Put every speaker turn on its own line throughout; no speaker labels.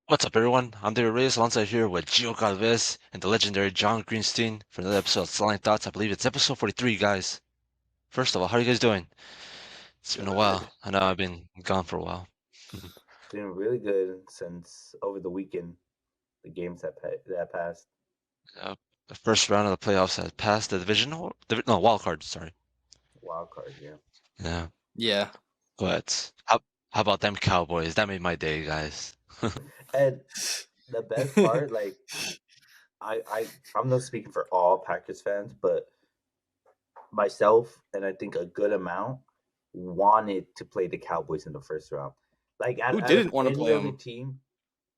What's up, everyone? I'm David Reyes, alongside here with Gio Galvez and the legendary John Greenstein for another episode of Sideline Thoughts. I believe it's episode 43, guys. First of all, how are you guys doing? It's been a
Good.
while. I know I've been gone for a while.
Doing really good since over the weekend, the games that passed.
The first round of the playoffs has passed the divisional, no, wild card, sorry.
Wild card, yeah.
Yeah,
Yeah.
but how about them Cowboys? That made my day, guys.
And the best part, like I'm not speaking for all Packers fans, but myself and I think a good amount wanted to play the Cowboys in the first round. Like
Who
out of
didn't want to
any
play
other
them?
team,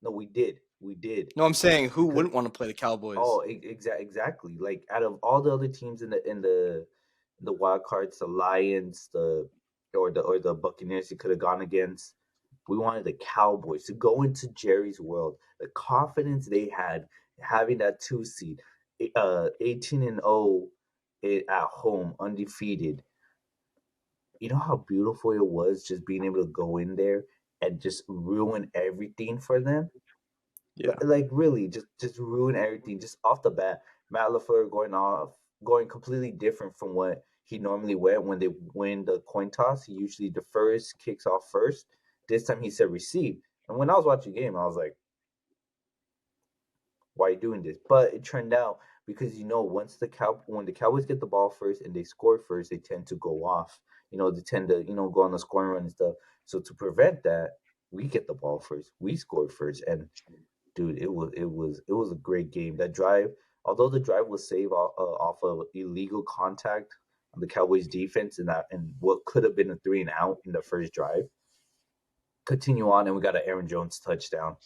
no, we did. We did.
No, I'm saying who
Because
wouldn't want to play the Cowboys?
oh, exactly. Like out of all the other teams in the wild cards, the Lions, the Buccaneers, you could have gone against. We wanted the Cowboys to go into Jerry's world. The confidence they had having that 2 seed, 18-0 at home, undefeated. You know how beautiful it was just being able to go in there and just ruin everything for them.
Yeah.
Like really, just ruin everything just off the bat. Matt LaFleur going completely different from what he normally went when they win the coin toss. He usually defers, kicks off first. This time he said receive. And when I was watching the game, I was like, why are you doing this? But it turned out because once when the Cowboys get the ball first and they score first, they tend to go off. They tend to go on the scoring run and stuff. So to prevent that, we get the ball first, we score first, and dude, it was a great game. That drive, although the drive was saved off of illegal contact on the Cowboys defense and what could have been a 3-and-out in the first drive. Continue on, and we got an Aaron Jones touchdown.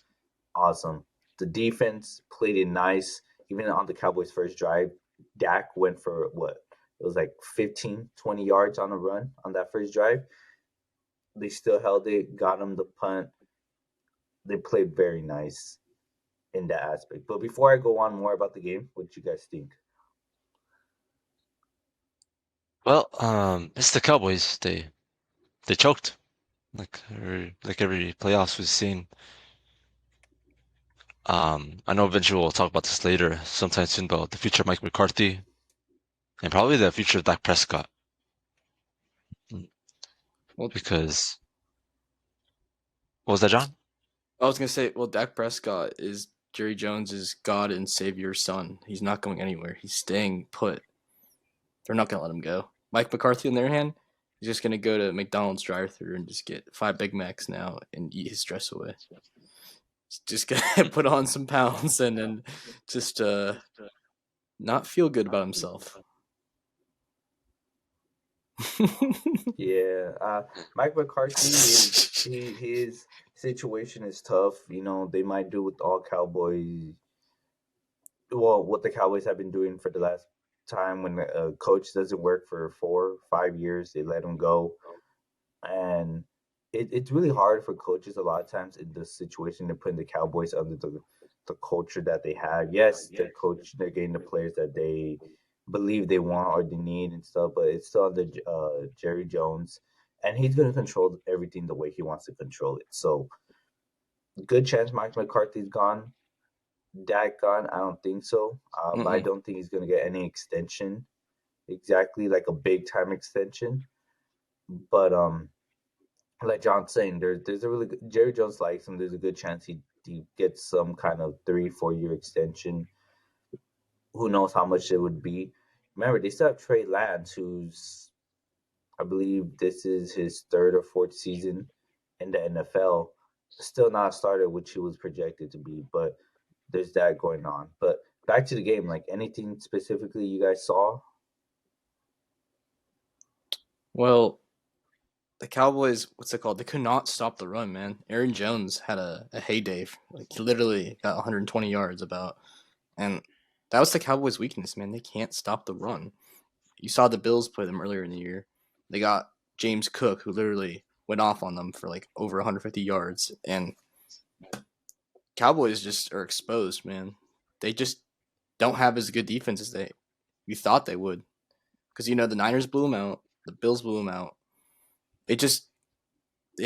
Awesome. The defense played it nice. Even on the Cowboys' first drive, Dak went for what? It was like 15, 20 yards on a run on that first drive. They still held it, got him the punt. They played very nice in that aspect. But before I go on more about the game, what do you guys think?
Well, it's the Cowboys. They choked like every playoffs we've seen. I know eventually we'll talk about this later, sometime soon, about the future of Mike McCarthy and probably the future of Dak Prescott. Mm,
Well,
Because what was that, John?
I was gonna say, Dak Prescott is Jerry Jones's God and Savior son. He's not going anywhere. He's staying put. They're not gonna let him go. Mike McCarthy, on their hand, he's just gonna go to McDonald's drive-through and just get 5 Big Macs now and eat his stress away. He's just gonna put on some pounds and then just not feel good about himself.
Yeah, Mike McCarthy is his situation is tough. They might do with all Cowboys. Well, what the Cowboys have been doing for the last time when a coach doesn't work for 4, 5 years, they let him go, and it's really hard for coaches a lot of times in this situation to put the Cowboys under the culture that they have. Yes, they're getting the players that they believe they want or they need and stuff, but it's still under Jerry Jones, and he's going to control everything the way he wants to control it. So, good chance Mike McCarthy's gone. Dak gone? I don't think so. I don't think he's going to get any extension, exactly like a big time extension. But like John's saying, there's a really good, Jerry Jones likes him. There's a good chance he gets some kind of 3 4 year extension. Who knows how much it would be? Remember, they still have Trey Lance, who's I believe this is his third or fourth season in the NFL. Still not a starter, which he was projected to be, but there's that going on. But back to the game, like anything specifically you guys saw?
Well, the Cowboys, what's it called? They could not stop the run, man. Aaron Jones had a heyday. Like, he literally got 120 yards about. And that was the Cowboys' weakness, man. They can't stop the run. You saw the Bills play them earlier in the year. They got James Cook, who literally went off on them for like over 150 yards. And Cowboys just are exposed, man. They just don't have as good defense as you thought they would. Because, the Niners blew them out. The Bills blew them out. They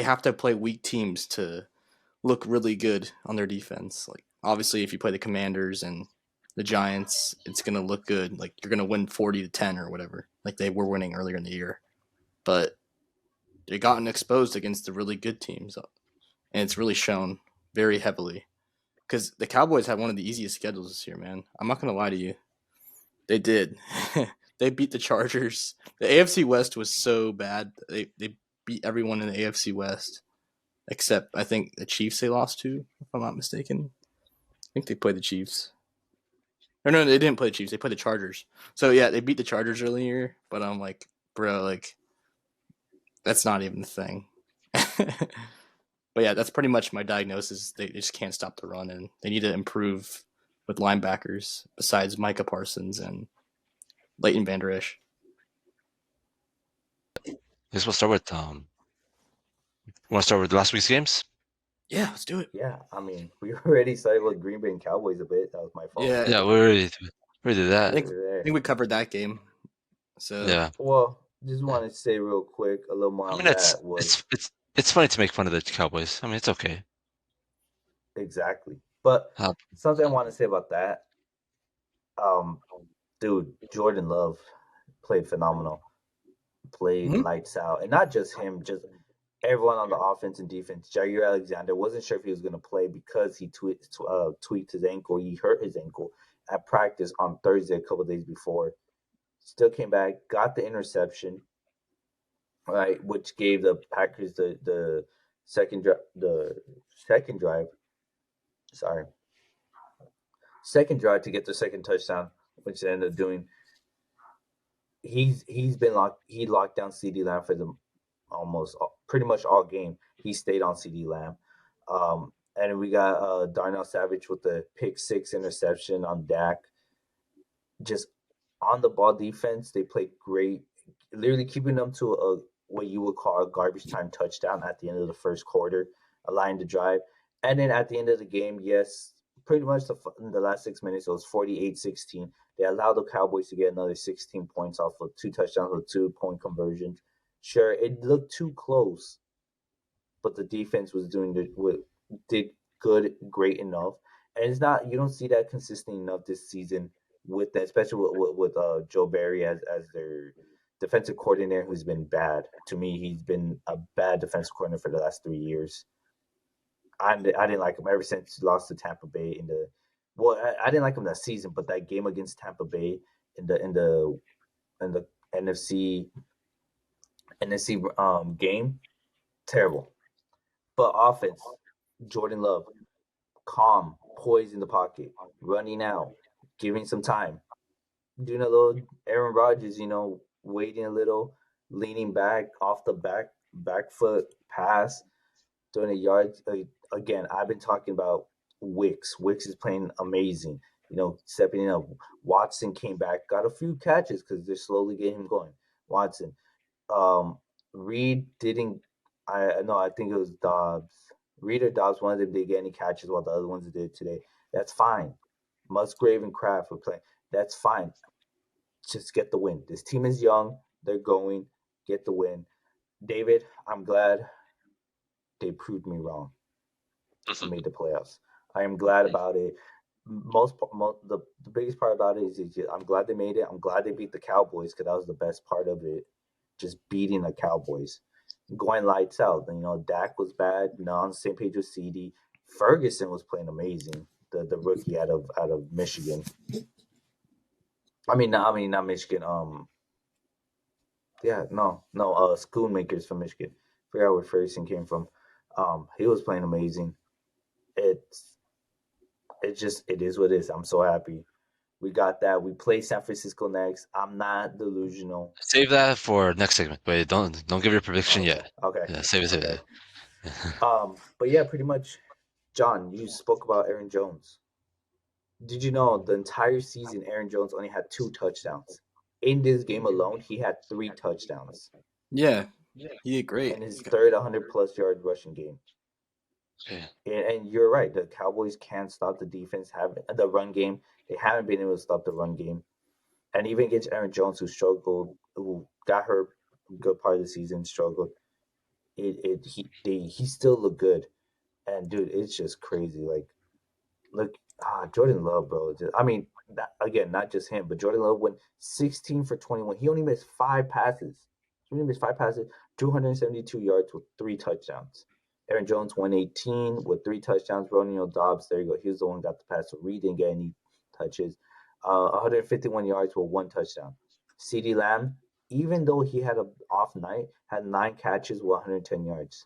have to play weak teams to look really good on their defense. Like obviously, if you play the Commanders and the Giants, it's gonna look good. Like you're gonna win 40-10 or whatever, like they were winning earlier in the year. But they gotten exposed against the really good teams, and it's really shown very heavily. Because the Cowboys had one of the easiest schedules this year, man. I'm not gonna lie to you, they did. They beat the Chargers. The AFC West was so bad. They beat everyone in the AFC West except I think the Chiefs they lost to, if I'm not mistaken. I think they played the Chiefs. Or no, they didn't play the Chiefs. They played the Chargers. So yeah, they beat the Chargers earlier. But I'm like, bro, like that's not even the thing. But yeah, that's pretty much my diagnosis. They just can't stop the run, and they need to improve with linebackers besides Micah Parsons and Leighton Vander Esch.
I guess we'll start with want to start with last week's games?
Yeah, let's do it.
Yeah, I mean, we already started with Green Bay and Cowboys a bit. That was my fault.
Yeah,
Yeah, we already did
I
that.
think
There.
we covered that game. So
Yeah.
Well, just wanted to say real quick a little more
I
on
mean, it's
that was
it's it's it's funny to make fun of the Cowboys. I mean, it's okay.
exactly. But
Uh,
something I want to say about that, um, dude, Jordan Love played phenomenal, played
mhm.
lights out, and not just him, just everyone on the offense and defense. Jair Alexander wasn't sure if he was going to play because he tweaked his ankle. He hurt his ankle at practice on Thursday, a couple days before. Still came back, got the interception, right, which gave the Packers the second drive. Sorry, second drive to get the second touchdown, which they ended up doing. He's been locked. He locked down CD Lamb for the almost pretty much all game. He stayed on CD Lamb, and we got Darnell Savage with the pick six interception on Dak. Just on the ball defense, they played great, literally keeping them to a what you would call a garbage time touchdown at the end of the first quarter, allowing the drive. And then at the end of the game, yes, pretty much in the last 6 minutes, it was 48-16. They allowed the Cowboys to get another 16 points off of two touchdowns with 2-point conversions. Sure, it looked too close, but the defense was did good, great enough. And it's not you don't see that consistent enough this season with that, especially with Joe Barry as their defensive coordinator, who's been bad. To me, he's been a bad defensive coordinator for the last 3 years. I didn't like him ever since he lost to Tampa Bay in the. Well, I didn't like him that season, but that game against Tampa Bay in the NFC game, terrible. But offense, Jordan Love, calm, poised in the pocket, running out, giving some time, doing a little Aaron Rodgers, waiting a little, leaning back off the back foot pass, doing a yard. Again, I've been talking about Wicks. Wicks is playing amazing. Stepping up. Watson came back, got a few catches because they're slowly getting him going. Watson, um, Reed didn't. I know. I think it was Dobbs. Reed or Dobbs. One of them didn't get any catches, while the other ones did today. That's fine. Musgrave and Kraft were playing. That's fine. Just get the win. This team is young. They're going. Get the win. David, I'm glad they proved me wrong and made the playoffs. I am glad about it. The biggest part about it is I'm glad they made it. I'm glad they beat the Cowboys because that was the best part of it. Just beating the Cowboys, going lights out. Dak was bad. Not on the same page with CD. Ferguson was playing amazing. The rookie out of Michigan. Not Michigan. Yeah, no. Schoonmakers from Michigan. Forgot where Ferguson came from. He was playing amazing. It's it is what it is. I'm so happy. We got that. We play San Francisco next. I'm not delusional.
Save that for next segment. Wait, don't give your prediction
Okay.
yet.
Okay.
Yeah, save it, save
Okay.
it.
But yeah, pretty much, John, you spoke about Aaron Jones. Did you know the entire season Aaron Jones only had 2 touchdowns? In this game alone, he had 3 touchdowns
Yeah, he did great.
in his third 100-plus yard rushing game.
Yeah.
And you're right. The Cowboys can't stop the defense. The run game. They haven't been able to stop the run game. And even against Aaron Jones, who struggled, who got hurt a good part of the season, struggled. He still looked good. And dude, it's just crazy. Like, look, Jordan Love, bro. Again, not just him, but Jordan Love went 16 for 21. He only missed 5 passes. 272 yards with 3 touchdowns. Aaron Jones 118 with 3 touchdowns. Romeo Dobbs, there you go. He was the one who got the pass. So Reed didn't get any touches. 151 yards with 1 touchdown. CeeDee Lamb, even though he had an off night, had 9 catches with 110 yards.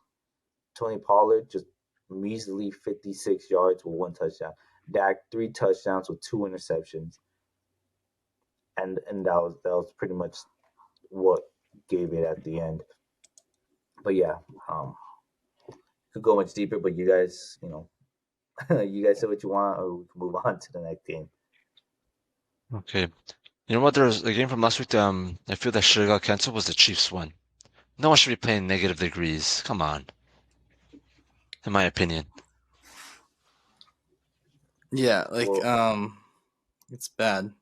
Tony Pollard just measly 56 yards with 1 touchdown. Dak 3 touchdowns with 2 interceptions, and that was pretty much what gave it at the end. But yeah, could go much deeper, but you guys, you guys say what you want, or we can move on to the next game.
Okay. You know what? There's a game from last week. I feel that should have got canceled was the Chiefs one. No one should be playing negative degrees. Come on. In my opinion.
Yeah, like
Well,
it's bad.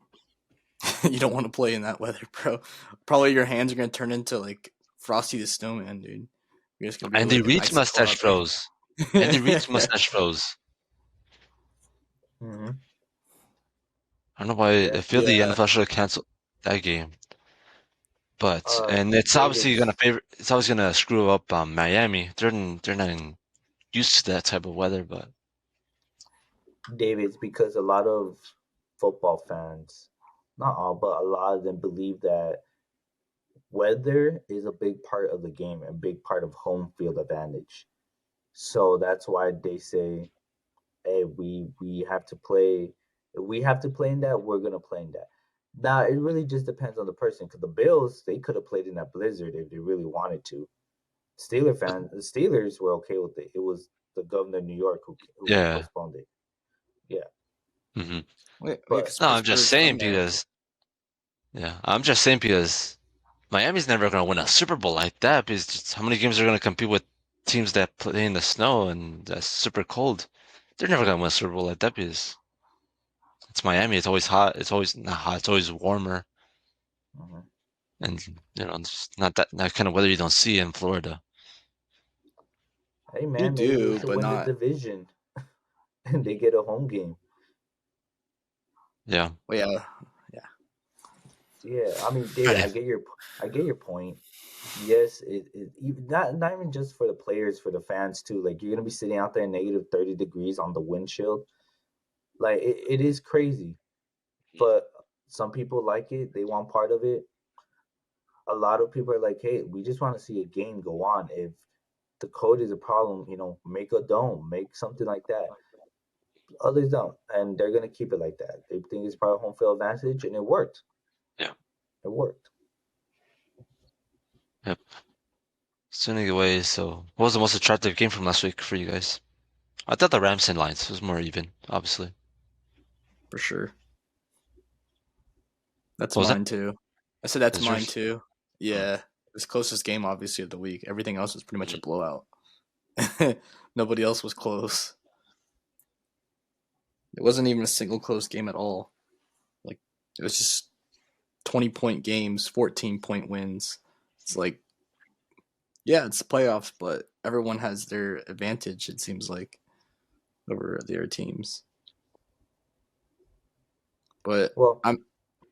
You don't want to play in that weather, bro. Probably your hands are gonna turn into like Frosty the Snowman, dude. You're just gonna be
Andy
like an
Reid's
icicle
mustache
out there.
froze. Andy Reid's mustache froze.
mm-hmm.
I don't know why
Yeah.
I feel the
Yeah,
NFL should have canceled that game. But
Uh,
and it's obviously gonna
David's
favor. It's always gonna screw up Miami. They're not used to that type of weather. But
David's because a lot of football fans, not all, but a lot of them believe that weather is a big part of the game, a big part of home field advantage. So that's why they say, "Hey, we have to play. If we have to play in that, we're gonna play in that." Now it really just depends on the person. Because the Bills, they could have played in that blizzard if they really wanted to. The Steelers were okay with it. It was the governor of New York who
yeah.
postponed it. Yeah,
hmm
wait,
but
because
No, I'm just
Pittsburgh's
saying
from there.
because I'm just saying because Miami's never gonna win a Super Bowl like that. Because just how many games are gonna compete with teams that play in the snow and that's super cold? They're never gonna win a Super Bowl like that because it's Miami. It's always hot. It's always not hot. It's always warmer.
mhm.
And it's not that kind of weather you don't see in Florida.
Hey
You
man, maybe they
do,
should
but
win the
not.
division and they get a home game.
Yeah.
Well, yeah, yeah,
Yeah, I mean, David,
Ready.
I get your point. Yes, not even just for the players, for the fans too. Like you're gonna be sitting out there in negative 30 degrees on the windshield. Like it is crazy, but some people like it. They want part of it. A lot of people are like, hey, we just want to see a game go on. If the code is a problem, make a dome, make something like that. Others don't, and they're gonna keep it like that. They think it's part of home field advantage, and it worked.
Yeah.
It worked.
Yep. So anyway, so what was the most attractive game from last week for you guys? I thought the Rams and Lions was more even, obviously.
for sure. That's
What was that?
mine too. I said that's
Is
mine
yours?
too.
Hmm.
Yeah, it was closest game obviously of the week. Everything else was pretty much a
Mhm.
blowout. Nobody else was close. It wasn't even a single close game at all. Like it was just 20-point games, 14-point wins. It's like, yeah, it's the playoffs, but everyone has their advantage, it seems like, over the other teams. But
Well,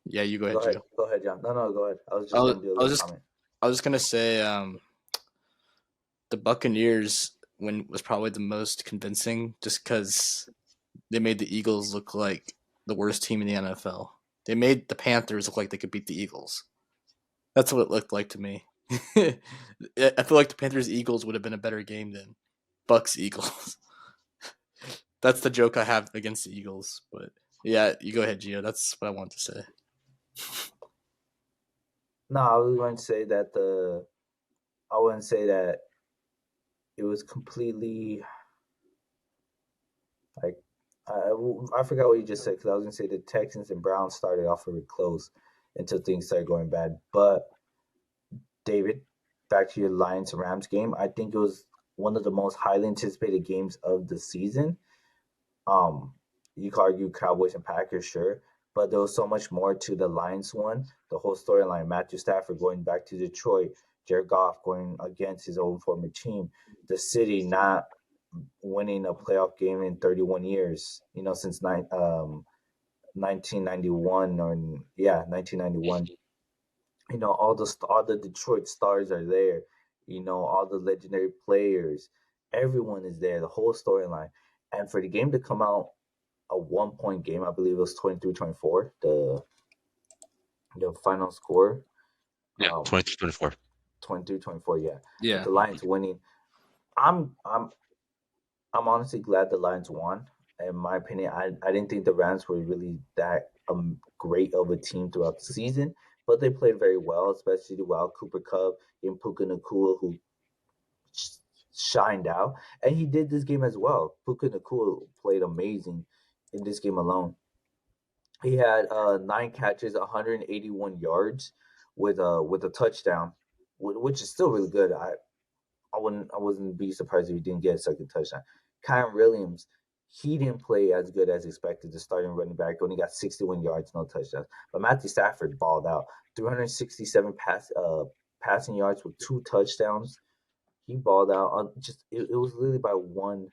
yeah, you go ahead, Gio.
go ahead, John. No, go ahead. I was
I
just
was,
gonna do a
I was
little
just,
comment.
I was just gonna say, the Buccaneers win was probably the most convincing, just because they made the Eagles look like the worst team in the NFL. They made the Panthers look like they could beat the Eagles. That's what it looked like to me. I feel like the Panthers Eagles would have been a better game than Bucks Eagles. That's the joke I have against the Eagles. But yeah, you go ahead, Gio. That's what I want to say.
No, I was going to say that I wouldn't say that it was completely like I forgot what you just said because I was going to say the Texans and Browns started off very close until things started going bad. But David, back to your Lions Rams game, I think it was one of the most highly anticipated games of the season. Um, you could argue Cowboys and Packers, sure, but there was so much more to the Lions one. The whole storyline: Matthew Stafford going back to Detroit, Jared Goff going against his own former team, the city not. winning a playoff game in 31 years. Since 1991 or yeah, 1991. All the Detroit stars are there. All the legendary players. Everyone is there. The whole storyline, and for the game to come out a 1 point game, I believe it was 23-24. The final score,
Yeah,
um,
23-24.
23-24. Yeah, with
Yeah.
the Lions winning. I'm I'm I'm honestly glad the Lions won. In my opinion, I didn't think the Rams were really that great of a team throughout the season, but they played very well, especially while Cooper Kupp and Puka Nakua, who sh- shined out, and he did this game as well. Puka Nakua played amazing in this game alone. He had 9 catches, 181 yards, with a touchdown, which is still really good. I wouldn't be surprised if he didn't get a second touchdown. Kyron Williams, he didn't play as good as expected. The starting running back only got 61 yards, no touchdowns. But Matthew Stafford balled out, 367 passing yards with 2 touchdowns. He balled out on just it was literally by one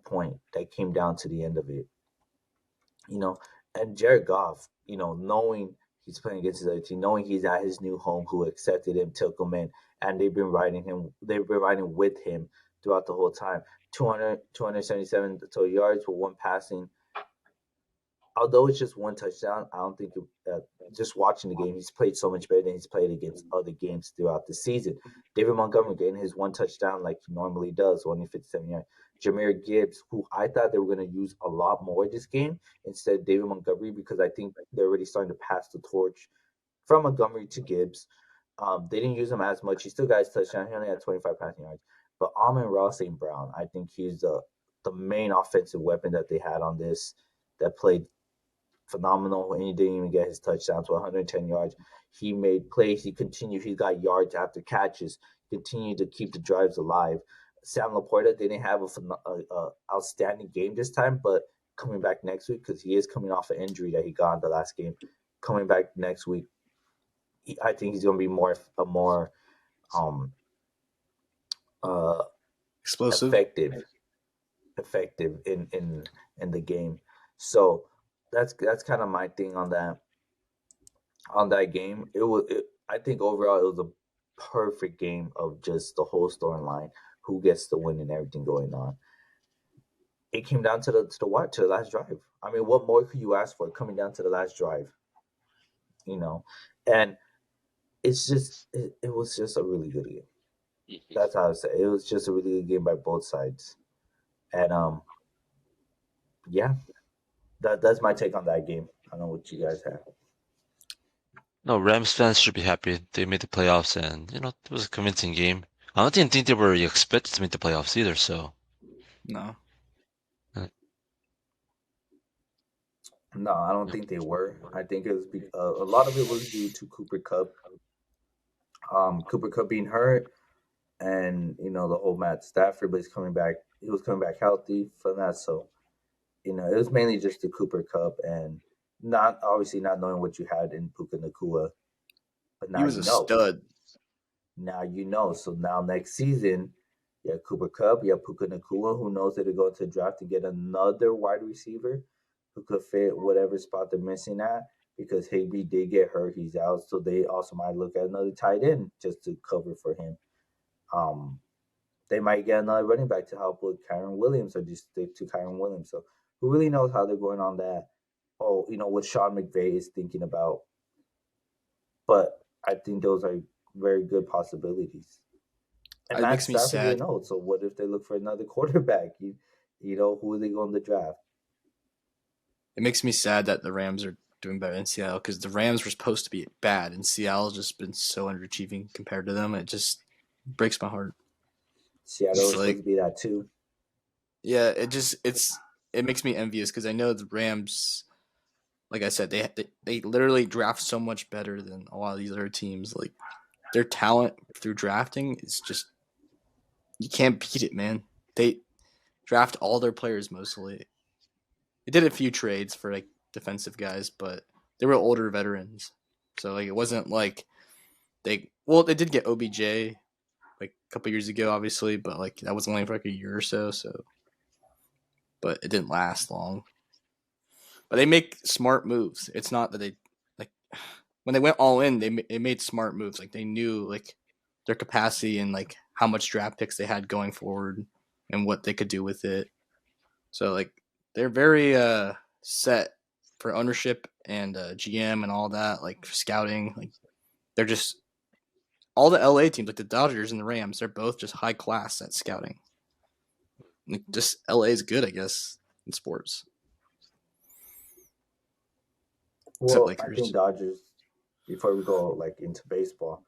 point that came down to the end of it. you know. And Jared Goff, knowing he's playing against his other team, knowing he's at his new home, who accepted him, took him in, and they've been riding with him throughout the whole time. 277 total yards with one passing. Although it's just one touchdown, I don't think just watching the game, he's played so much better than he's played against other games throughout the season. David Montgomery getting his one touchdown like he normally does, only 57 yards. Jameer Gibbs, who I thought they were going to use a lot more this game instead of David Montgomery, because I think they're already starting to pass the torch from Montgomery to Gibbs. They didn't use him as much. He still got his touchdown. He only had 25 passing yards. But Amon-Ra St. Brown, I think he's the main offensive weapon that they had on this, that played phenomenal, and he didn't even get his touchdown to 110 yards. He made plays. He continued. He got yards after catches. Continued to keep the drives alive. Sam Laporta didn't have a outstanding game this time, but coming back next week, because he is coming off an injury that he got in the last game. Coming back next week, I think he's going to be more um uh
Explosive.
effective in the game. So that's kind of my thing on that game. I think overall it was a perfect game of just the whole storyline, who gets the win and everything going on. It came down to the last drive. I mean, what more could you ask for coming down to the last drive? You know, and it was just a really good game. That's how I would say it. It was just a really good game by both sides, and yeah, that's my take on that game. I don't know what you guys have.
No, Rams fans should be happy. They made the playoffs, and it was a convincing game. I don't even think they were expected to make the playoffs either. So,
No.
uh,
No, I don't
yeah.
think they were. I think it was a lot of it was due to Cooper Cup. Cooper Cup being hurt, and the whole Matt Stafford, but he's coming back. He was coming back healthy from that, so it was mainly just the Cooper Cup, and not obviously not knowing what you had in Puka Nakua, but
He
now
was
you
a
know.
stud.
Now you know. So now next season, you have Cooper Cup, you have Puka Nakua, who knows that they're going to draft to get another wide receiver who could fit whatever spot they're missing at. Because Higby did get hurt, he's out, so they also might look at another tight end just to cover for him. Um, they might get another running back to help with Kyron Williams, or just stick to Kyron Williams. So who really knows how they're going on that? Oh, what Sean McVay is thinking about. But I think those are very good possibilities. And
It
Matt
makes me
Stafford getting
sad.
old. So what if they look for another quarterback? Who are they going to draft?
It makes me sad that the Rams are doing better in Seattle, because the Rams were supposed to be bad, and Seattle's just been so underachieving compared to them. It just breaks my heart.
Seattle
It's
is supposed
like,
to be that too.
yeah, it makes me envious, because I know the Rams, like I said, they literally draft so much better than a lot of these other teams. Like, their talent through drafting is just, you can't beat it, man. They draft all their players mostly. They did a few trades for like defensive guys, but they were older veterans. So like, it wasn't like they did get OBJ like couple years ago, obviously, but like that was only for like a year or so. But it didn't last long. But they make smart moves. It's not that they like when they went all in, they made smart moves. Like they knew like their capacity and like how much draft picks they had going forward and what they could do with it. So like they're very set for ownership and GM and all that, like for scouting. Like they're just all the LA teams, like the Dodgers and the Rams, they're both just high class at scouting. Like, just LA is good, I guess, in sports. Except
Well, I think
Lakers.
Dodgers. Before we go like into baseball,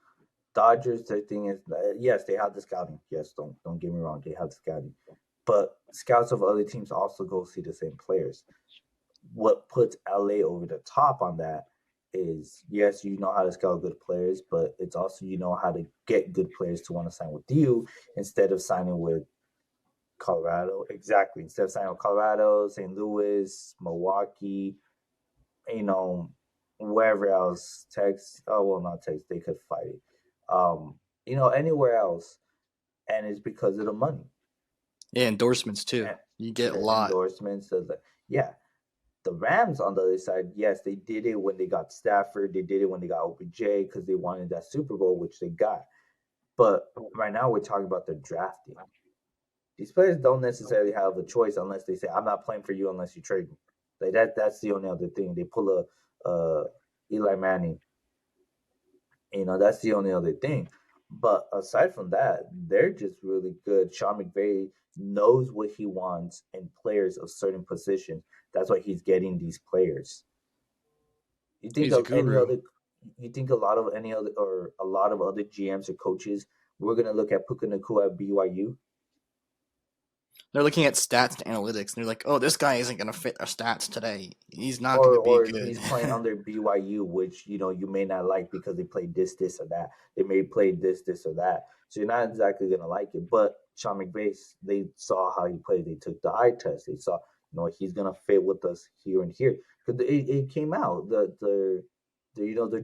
Dodgers. The thing is, yes, they have the scouting. Yes, don't get me wrong, they have the scouting, but scouts of other teams also go see the same players. What puts LA over the top on that is yes, you know how to scout good players, but it's also you know how to get good players to want to sign with you instead of signing with Colorado. Exactly. Instead of signing with Colorado, St. Louis, Milwaukee, you know, wherever else, Texas. Oh well, not Texas. They could fight it. Anywhere else, and it's because of the money
Yeah, endorsements too.
and
You get a
the
lot.
endorsements. Yeah, the Rams on the other side, yes, they did it when they got Stafford. They did it when they got OBJ because they wanted that Super Bowl, which they got. But right now, we're talking about the drafting. These players don't necessarily have a choice unless they say, "I'm not playing for you unless you trade me." Like that's the only other thing. They pull a Eli Manning. That's the only other thing. But aside from that, they're just really good. Sean McVay knows what he wants in players of certain positions. That's why he's getting these players. You think
He's a
of any
guru.
other? You think a lot of any other or a lot of other GMs or coaches? We're gonna look at Puka Nakua at BYU,
They're looking at stats and analytics, and they're like, "Oh, this guy isn't going to fit our stats today. He's not going
or
to be
or
good."
he's playing under BYU, which you may not like because they played this, or that. They may play this, or that. So you're not exactly gonna like it. But Sean McVay, they saw how he played. They took the eye test. They saw, he's gonna fit with us here and here. Because it came out the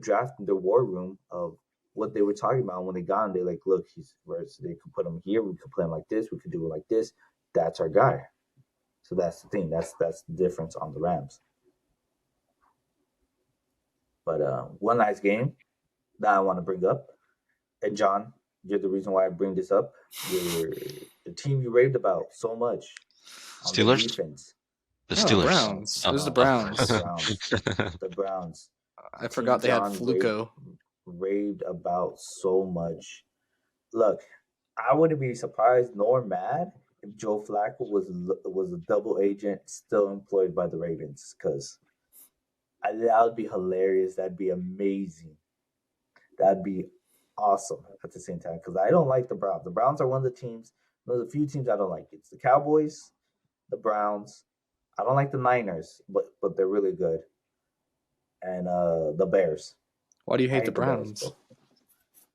draft, the war room of what they were talking about when they got him. They like, look, they could put him here. We could play him like this. We could do it like this. That's our guy. So that's the thing. That's the difference on the Rams. But one last game that I want to bring up, and John, you're the reason why I bring this up. You're the team you raved about so much on the
Steelers?
defense.
The
No,
Steelers.
Browns. It
Oh,
was the
No, the
Browns.
Browns. The Browns. The
I
team
forgot they had
John
Fluco.
raved about so much. Look, I wouldn't be surprised nor mad if Joe Flacco was a double agent still employed by the Ravens because that would be hilarious. That'd be amazing. That'd be awesome at the same time because I don't like the Browns. The Browns are one of the teams, one of the few teams I don't like. It's the Cowboys, the Browns. I don't like the Niners, but they're really good, and the Bears.
Why do you
I
hate the
hate the Bears,
Browns?
bro,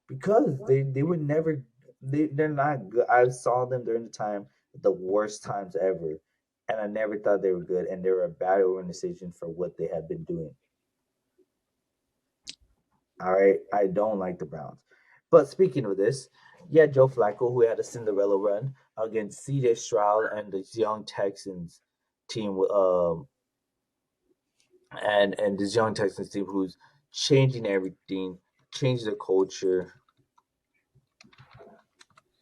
because they were never they're not good. I saw them during the time the worst times ever, and I never thought they were good, and they were a bad organization for what they had been doing. All right, I don't like the Browns. But speaking of this, yeah, Joe Flacco, who had a Cinderella run against C.J. Stroud and the young Texans team, and this young Texans team who's changing everything, changing the culture,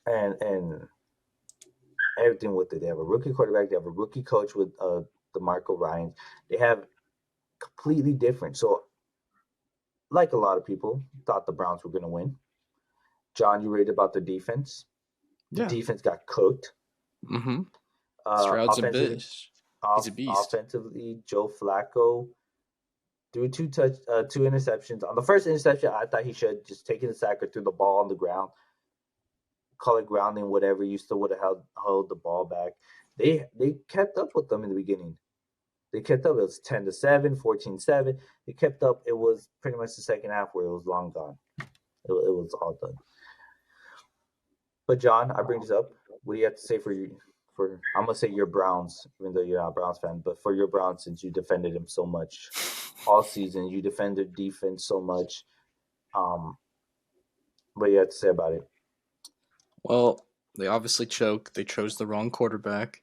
and everything with it. They have a rookie quarterback. They have a rookie coach with DeMarco Ryans. They have completely different. So, like a lot of people, thought the Browns were going to win. John, you read about the defense. The
Yeah.
defense got cooked.
Mm-hmm. Stroud's a
Offensively,
bitch. He's a beast.
offensively, Joe Flacco threw two interceptions. On the first interception, I thought he should just taken the sack or threw the ball on the ground, call it grounding, whatever. You still would have held the ball back. They kept up with them in the beginning. They kept up. It was 10-7, 14-7. They kept up. It was pretty much the second half where it was long gone. It was all done. But John, I bring this up. What do you have to say for you? For I'm gonna say your Browns, even though you're not a Browns fan, but for your Browns, since you defended him so much all season, you defended defense so much. What do you have to say about it?
Well, they obviously choked. They chose the wrong quarterback.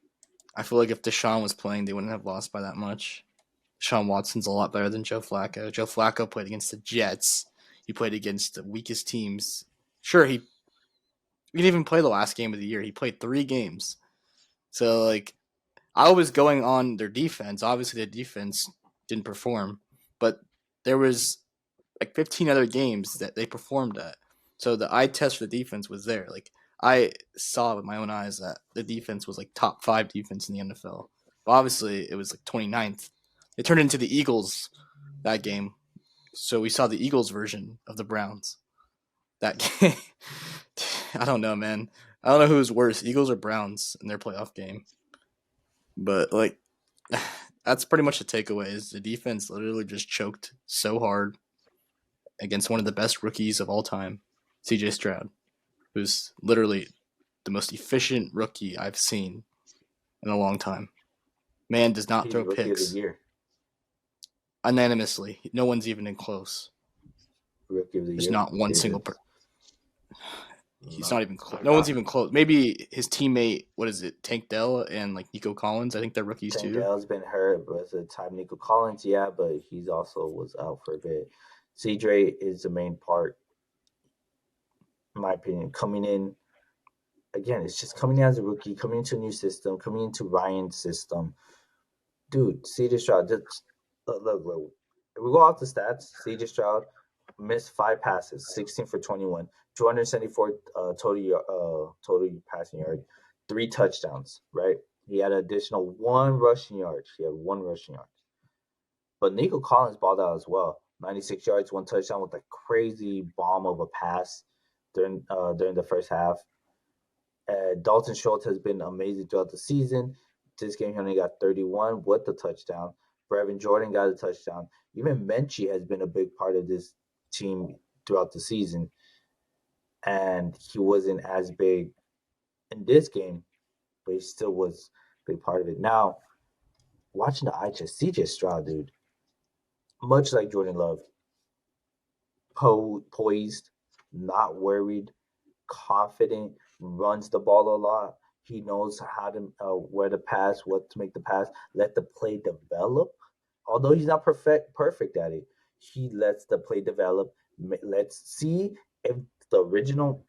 I feel like if Deshaun was playing, they wouldn't have lost by that much. Deshaun Watson's a lot better than Joe Flacco. Joe Flacco played against the Jets. He played against the weakest teams. Sure, he didn't even play the last game of the year. He played 3 games. So, like, I was going on their defense. Obviously, the defense didn't perform, but there was like 15 other games that they performed at. So the eye test for the defense was there. Like, I saw with my own eyes that the defense was like top 5 defense in the NFL. But obviously, it was like 29th. They turned into the Eagles that game. So we saw the Eagles version of the Browns that game. I don't know, man. I don't know who's worse, Eagles or Browns in their playoff game. But like, that's pretty much the takeaway. Is the defense literally just choked so hard against one of the best rookies of all time, C.J. Stroud, who's literally the most efficient rookie I've seen in a long time. Man does not
He's
throw
rookie of the
picks
year.
unanimously. No one's even in close.
Rookie of the
There's
year.
not one
It
single
is.
person. He's
No.
not even close. No one's even close. Maybe his teammate, what is it, Tank Dell and like Nico Collins. I think they're rookies
Tank
too.
Dell's been hurt, but at the time Nico Collins, yeah, but he's also was out for a bit. CJ is the main part, in my opinion, coming in. Again, it's just coming in as a rookie, coming into a new system, coming into Ryan's system. Dude, CJ Stroud, just look. If we go off the stats, CJ Stroud missed 5 passes, 16 for 21, 274 total passing yard, 3 touchdowns, right? He had an additional 1 rushing yard. He had 1 rushing yard. But Nico Collins balled out as well. 96 yards, 1 touchdown with a crazy bomb of a pass during the first half. Dalton Schultz has been amazing throughout the season. This game he only got 31 with the touchdown. Brevin Jordan got a touchdown. Even Menchie has been a big part of this team throughout the season. And he wasn't as big in this game, but he still was a big part of it. Now, watching the eye test, CJ Stroud, dude, much like Jordan Love, poised, not worried, confident, runs the ball a lot. He knows how to where to pass, what to make the pass, let the play develop. Although he's not perfect at it, he lets the play develop. Let's see if the original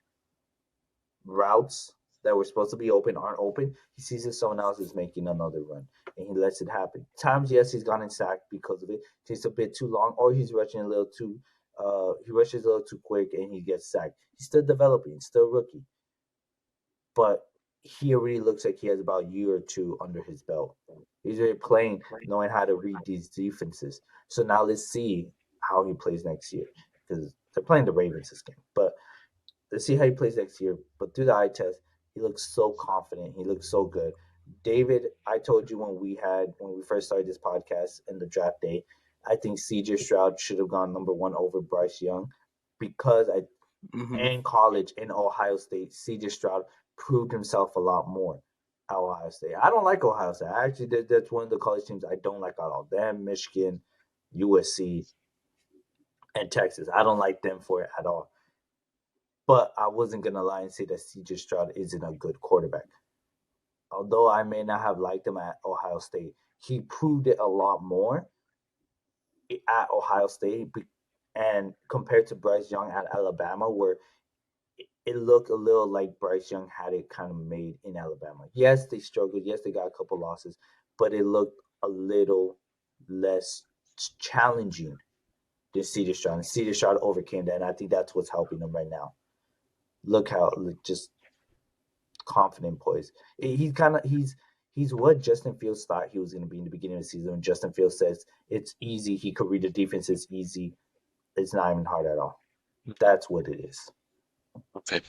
routes that were supposed to be open aren't open. He sees if someone else is making another run, and he lets it happen. Times, yes, he's gotten sacked because of it. It takes a bit too long, or he's rushing a little too. He rushes a little too quick, and he gets sacked. He's still developing, still rookie, but he already looks like he has about a year or two under his belt. He's already playing, knowing how to read these defenses. So now let's see how he plays next year, because they're playing the Ravens this game. But let's see how he plays next year. But through the eye test, he looks so confident. He looks so good. David, I told you when we first started this podcast in the draft day, I think CJ Stroud should have gone number 1 over Bryce Young because in college in Ohio State, CJ Stroud proved himself a lot more at Ohio State. I don't like Ohio State. That's one of the college teams I don't like at all. Them, Michigan, USC, and Texas. I don't like them for it at all. But I wasn't gonna lie and say that CJ Stroud isn't a good quarterback. Although I may not have liked him at Ohio State, he proved it a lot more at Ohio State, and compared to Bryce Young at Alabama, where it looked a little like Bryce Young had it kind of made in Alabama. Yes, they struggled. Yes, they got a couple losses, but it looked a little less challenging than CJ Stroud. And CJ Stroud overcame that, and I think that's what's helping them right now. Look how just confident, poised. He's what Justin Fields thought he was going to be in the beginning of the season. When Justin Fields says it's easy, he could read the defense. It's easy. It's not even hard at all. That's what it is.
Okay.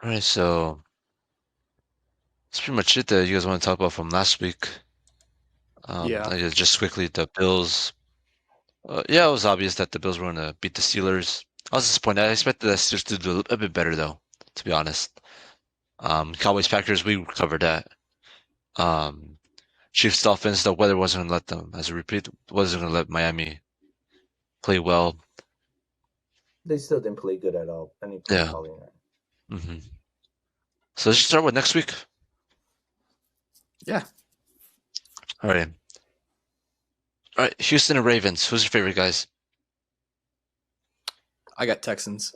All right, so that's pretty much it that you guys want to talk about from last week.
Yeah.
I guess just quickly, the Bills. Yeah, it was obvious that the Bills were going to beat the Steelers. I was disappointed. I expected the Steelers to do a bit better, though, to be honest. Cowboys Packers, we covered that. Um, Chiefs Dolphins, the weather wasn't going to let them, as a repeat, wasn't going to let Miami play well.
They still didn't play good at all. Any play
Yeah.
calling.
Hmm. So let's start with next week.
Yeah,
All right. All right. Houston and Ravens. Who's your favorite, guys?
I got Texans.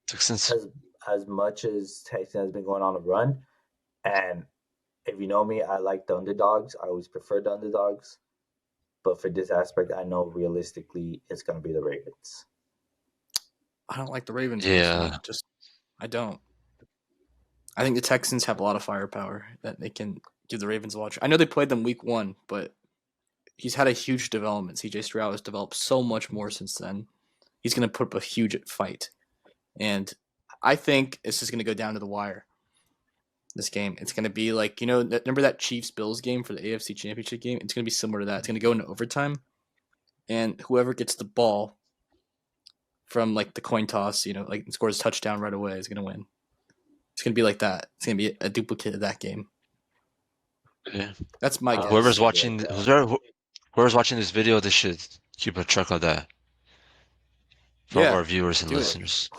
Texans.
As much as Texas has been going on a run, and if you know me, I like the underdogs. I always prefer the underdogs. But for this aspect, I know realistically it's going to be the Ravens.
I don't like the Ravens personally.
Yeah.
Just I don't. I think the Texans have a lot of firepower that they can give the Ravens a watch. I know they played them week 1, but he's had a huge development. CJ Stroud has developed so much more since then. He's going to put up a huge fight. And I think it's just going to go down to the wire. This game, it's going to be like, remember that Chiefs Bills game for the AFC Championship game? It's going to be similar to that. It's going to go into overtime, and whoever gets the ball from like the coin toss, like scores a touchdown right away is going to win. It's going to be like that. It's going to be a duplicate of that game.
Okay.
That's my
Whoever's
guess.
watching, whoever's watching this video, they should keep a track of that for all of
Yeah,
our viewers and
do it.
listeners.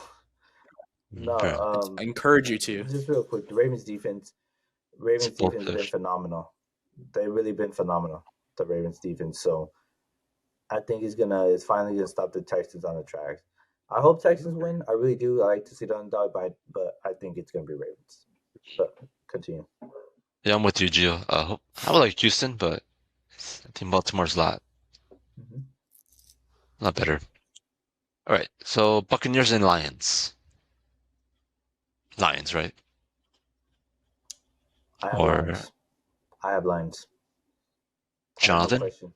No,
Fair.
I encourage you to.
just real quick, the Ravens defense.
It's a
Ravens
bold
defense has been
pick.
phenomenal. They've really been phenomenal. The Ravens defense. So I think it's finally gonna stop the Texans on the tracks. I hope Texans win. I really do. I like to see the underdog, but I think it's gonna be Ravens. But continue.
Yeah, I'm with you, Gio. I would like Houston, but I think Baltimore's
Mm-hmm.
a lot better. All right. So Buccaneers and Lions. Lions, right?
I have
Or
lines. I have lines. I have no
Jonathan?
question.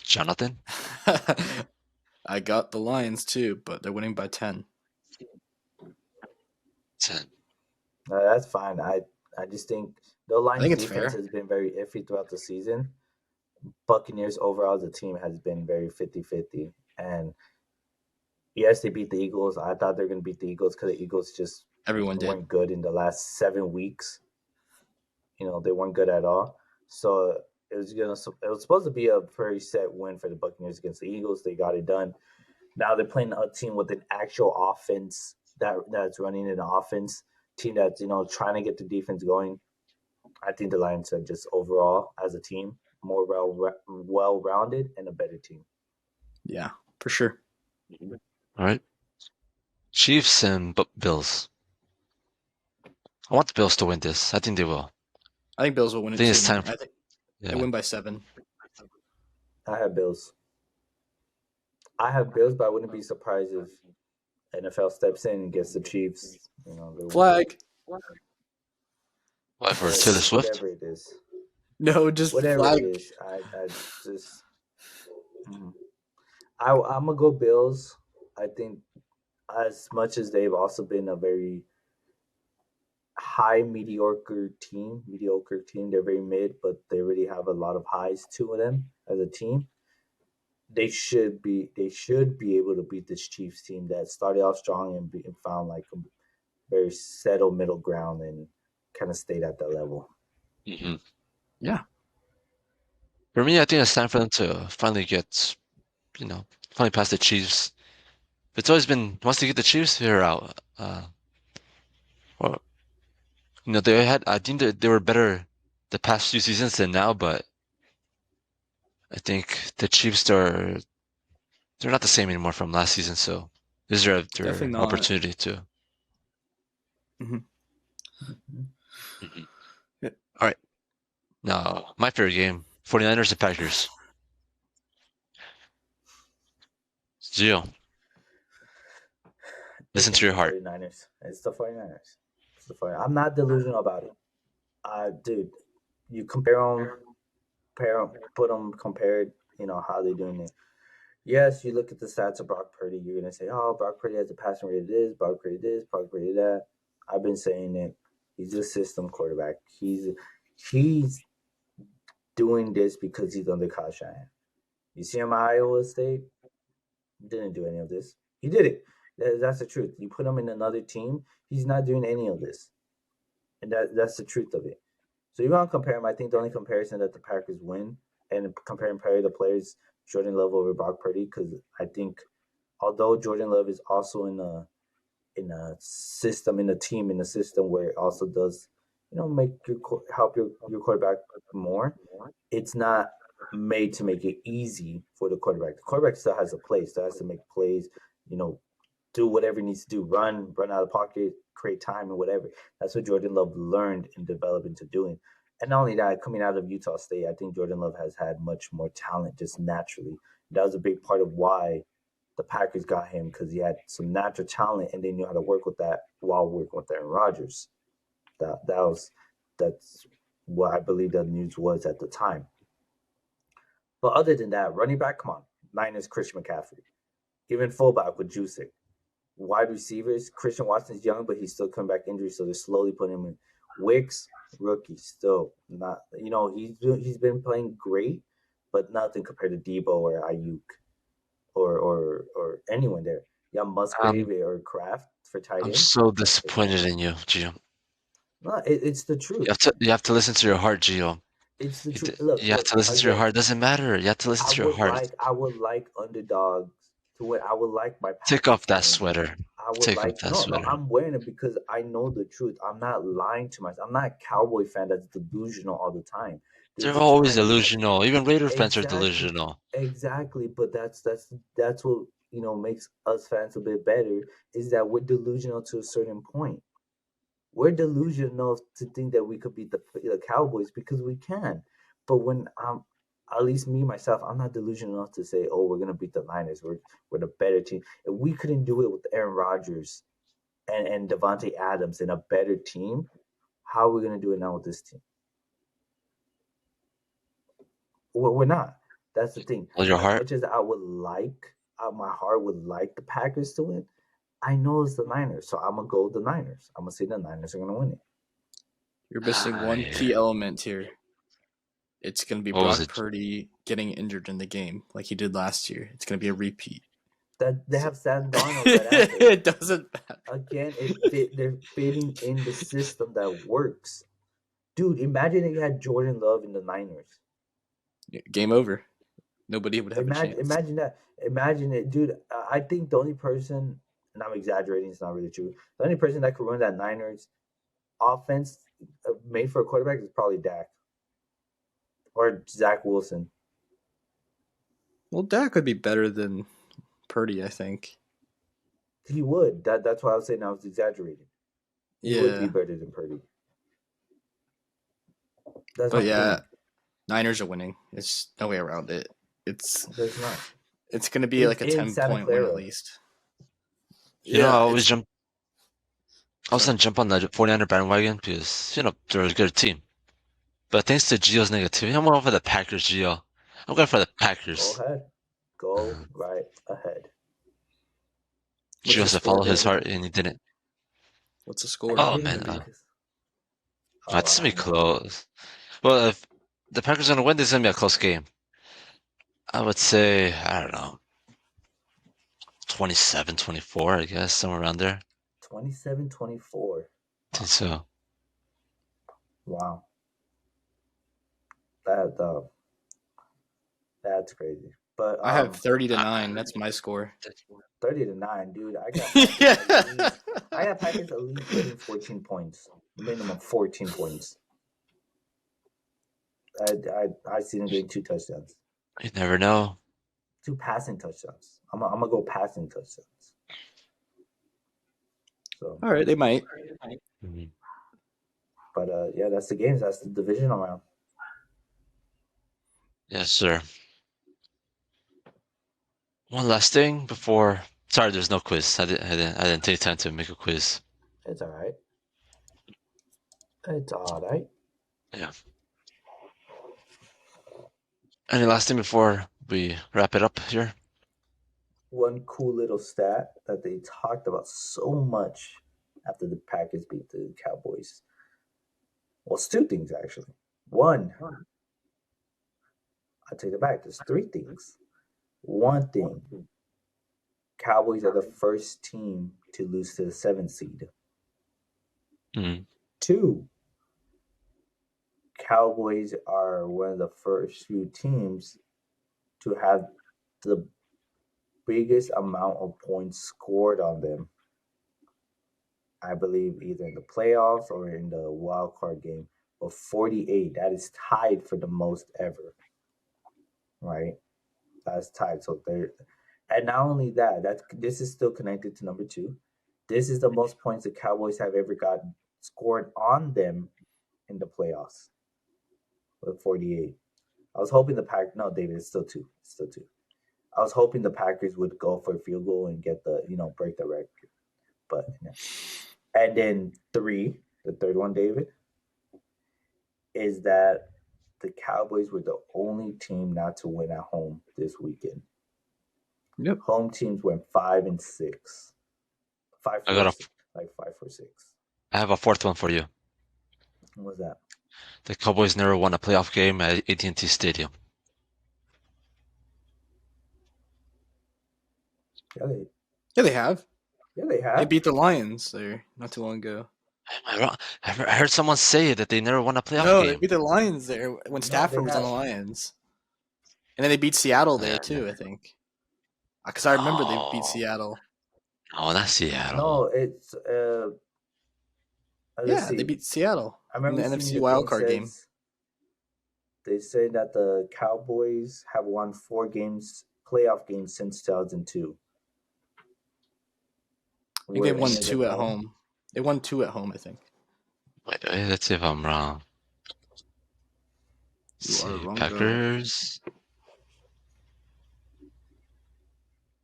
Jonathan?
I got the Lions too, but they're winning by 10.
10.
That's fine. I just think the
I think
Lions
it's
defense
fair.
has been very iffy throughout the season. Buccaneers overall as a team has been very 50-50. And yes, they beat the Eagles. I thought they were going to beat the Eagles because the Eagles just
Everyone did.
weren't good in the last 7 weeks. They weren't good at all. So it was supposed to be a very set win for the Buccaneers against the Eagles. They got it done. Now they're playing a team with an actual offense that's running an offense team that's trying to get the defense going. I think the Lions are just overall as a team more well rounded and a better team.
Yeah, for sure.
All right. Chiefs and Bills. I want the Bills to win this. I think they will.
I think Bills will win
I
it
think
too,
it's time.
man. I think they
Yeah.
win by 7.
I have Bills. But I wouldn't be surprised if NFL steps in and gets the Chiefs.
Flag.
Why, for Taylor Swift?
Whatever it is.
No, just
Whatever
flag.
it is. I just. I'm gonna go Bills. I think as much as they've also been a very high mediocre team. They're very mid, but they really have a lot of highs to them as a team. They should be able to beat this Chiefs team that started off strong and found like a very settled middle ground and kind of stayed at that level.
Hmm.
Yeah.
For me, I think it's time for them to finally pass the Chiefs. It's always been once they get the Chiefs, they're out. Or I think that they were better the past few seasons than now, but I think the Chiefs they're not the same anymore from last season. So this is their
Definitely not.
opportunity to.
Mhm.
Mhm.
Yeah.
All right. Now, my favorite game, 49ers and Packers. Gio,
It's
listen
gonna
to
be
your
the
heart.
49ers. It's the 49ers. It's the 49ers. I'm not delusional about it. Dude, you put them compared. How they doing it. Yes, you look at the stats of Brock Purdy, you're gonna say, "Oh, Brock Purdy has a passing rate of this, Brock Purdy this, Brock Purdy that." I've been saying it. He's a system quarterback. He's doing this because he's under Kyle Shanahan. You see him at Iowa State, didn't do any of this. He did it. That's the truth. You put him in another team, he's not doing any of this, and that's the truth of it. So you want to compare him? I think the only comparison that the Packers win and comparing Perry the players Jordan Love over Brock Purdy because I think although Jordan Love is also in a system, in a team, in a system where it also does, make help your quarterback more. It's not made to make it easy for the quarterback. The quarterback still has a play, still has to make plays, you know, do whatever he needs to do, run out of the pocket, create time and whatever. That's what Jordan Love learned and developed into doing. And not only that, coming out of Utah State, I think Jordan Love has had much more talent just naturally. That was a big part of why the Packers got him, because he had some natural talent and they knew how to work with that while working with Aaron Rodgers. That's what I believe the news was at the time. But other than that, running back, come on, Niners Christian McCaffrey, even fullback with Jusic. Wide receivers, Christian Watson's young, but he's still coming back injury, so they're slowly putting him in. Wicks, rookie, still not. He's been playing great, but nothing compared to Debo or Ayuk or anyone there. Yeah, Musgrave
Um,
or Kraft for tight
I'm
end.
so disappointed in you, Gio.
No, it's the truth.
You have to listen to your heart, Gio.
It's the
You,
truth.
d-
Look,
you have
look
to listen to your
again.
heart. It doesn't matter. You have to listen to your heart.
I would like underdogs to win. I would like my
Take
Packers
off
to
that
win.
sweater.
I would
Take off
like
that
no, no.
sweater.
I'm wearing it because I know the truth. I'm not lying to myself. I'm not a Cowboy fan that's delusional all the time.
They're
There's a
always
time
delusional. Even Raider fans are
exactly,
delusional.
exactly. But that's what makes us fans a bit better is that we're delusional to a certain point. We're delusional to think that we could beat the Cowboys because we can. But when at least me myself, I'm not delusional enough to say, "Oh, we're gonna beat the Niners. We're the better team." If we couldn't do it with Aaron Rodgers and Devontae Adams and a better team, how are we gonna do it now with this team? We're not. That's the thing.
All your
As
heart.
much as I would like, my heart would like the Packers to win. I know it's the Niners, so I'm gonna go with the Niners. I'm gonna say the Niners are gonna win it.
You're missing one
Yeah.
key element here. It's going to be
What was
Brock
it?
Purdy getting injured in the game like he did last year. It's going to be a repeat.
That they have Sam Darnold right after.
It doesn't matter.
Again, they're fitting in the system that works. Dude, imagine if you had Jordan Love in the Niners.
Game over. Nobody would have a
Imagine,
chance.
imagine that. Imagine it, dude. I think the only person, and I'm exaggerating, it's not really true. The only person that could run that Niners offense made for a quarterback is probably Dak or Zach Wilson.
Well, Dak would be better than Purdy, I think.
He would. That's why I was saying I was exaggerating. He would be
Yeah.
better than Purdy. That's
But
my
yeah,
point.
Niners are winning. It's no way around it. It's
There's not.
it's going to be
It's
like a
in Santa
10-point win at
Clara.
least.
I
Yeah,
always
it's
jump. I was
sorry.
gonna jump on the 49er bandwagon because they're a good team. But thanks to Gio's negativity, I'm going for the Packers. Gio, I'm going for the
Go
Packers.
ahead. Go right ahead.
What's
Gio
the
has to
score,
follow his
Danny?
heart, and he didn't.
What's the
I
score?
Oh
didn't
man,
because
that's gonna
I
be
know.
close. Well, if the Packers are gonna win, this is gonna be a close game. I would say, I don't know, 27-24, I guess, somewhere around there.
27-24.
I think
Wow.
so.
Wow. That that's crazy. But
I have 30 to
Uh,
9. That's my score.
30-9, dude. I got Packers
Yeah.
at least. I got Packers at least getting 14 points, minimum 14 points. I see them getting 2 touchdowns,
you never know.
2 passing touchdowns. I'm gonna go passing touchdowns. So,
All right, they might.
Mhm.
but yeah, that's the games. That's the divisional round.
Yes, sir. One last thing before. Sorry, there's no quiz. I didn't take time to make a quiz.
It's all right. It's all right.
Yeah. Any last thing before we wrap it up here?
One cool little stat that they talked about so much after the Packers beat the Cowboys. Well, it's 2 things actually. One, I take it back. There's 3 things. One thing, Cowboys are the first team to lose to the 7th seed.
Mm.
2, Cowboys are one of the first few teams to have the biggest amount of points scored on them. I believe either in the playoffs or in the wild card game. But 48, that is tied for the most ever, right? That's tied. So they're, and not only that, this is still connected to number 2. This is the most points the Cowboys have ever got scored on them in the playoffs with 48. I was hoping the Pack. No, David, it's still 2. It's still 2. I was hoping the Packers would go for a field goal and get the, break the record. But, and then 3, the third one, David, is that the Cowboys were the only team not to win at home this weekend.
Yep.
Home teams went 5-6. 5
I got a,
6. Like 5 for 6.
I have a fourth one for you.
What was that?
The Cowboys never won a playoff game at AT&T Stadium.
Yeah,
they have.
Yeah, they have.
They beat the Lions there not too long ago.
Am I wrong? I heard someone say that they never won a playoff
No,
game.
they beat the Lions there when Stafford was on the Lions. And then they beat Seattle there too, I think. Because I remember they beat Seattle.
Oh, not Seattle.
No, it's
they beat Seattle.
I remember
in the
seeing
NFC wildcard game.
They say that the Cowboys have won 4 playoff games since 2002.
I think they won 2 at home. They won 2 at home, I think.
Wait, let's see if I'm wrong.
You are wrong,
Packers.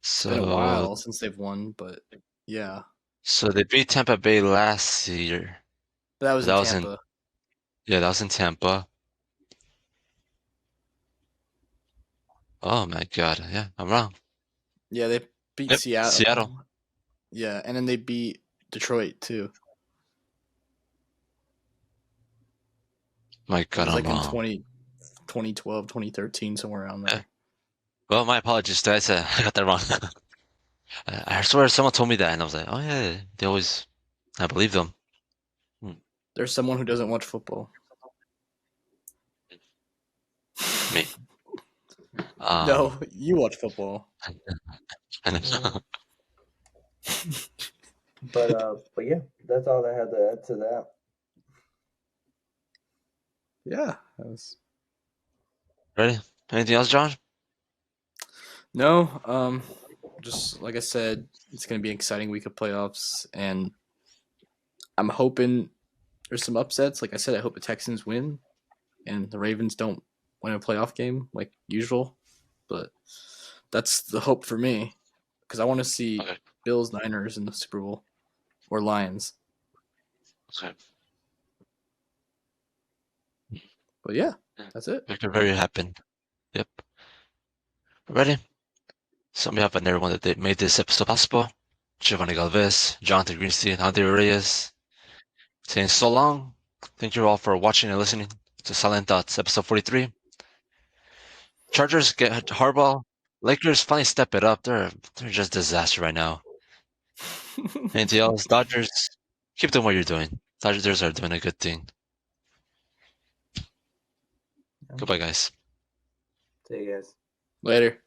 So,
it's been a while since they've won, but yeah.
So they beat Tampa Bay last year.
But that was in Tampa.
Yeah, that was in Tampa. Oh my God. Yeah, I'm wrong.
Yeah, they beat Seattle.
Seattle.
Yeah, and then they beat Detroit too.
My God, I'm wrong.
In 2012, 2013, somewhere around there.
Well, my apologies, guys. I got that wrong. I swear someone told me that, and I was like, oh yeah, I believe them.
There's someone who doesn't watch football.
Me.
No, you watch football.
I know.
But yeah, that's all I had to add to that.
Yeah, that was.
Ready? Anything else, John?
No, just like I said, it's going to be an exciting week of playoffs, and I'm hoping there's some upsets. Like I said, I hope the Texans win, and the Ravens don't win a playoff game like usual. But that's the hope for me, because I want to see Bills, Niners in the Super Bowl, or Lions.
Okay.
But yeah, that's it.
Make it very happen. Yep. Ready? So on behalf of everyone that made this episode possible, Giovanni Galvez, Jonathan Greenstein, Andre Reyes, saying so long. Thank you all for watching and listening to Silent Thoughts, episode 43. Chargers get Harbaugh. Lakers finally step it up. They're just disaster right now. Anything else? Dodgers, keep doing what you're doing. Dodgers are doing a good thing. Goodbye, guys.
See you guys.
Later.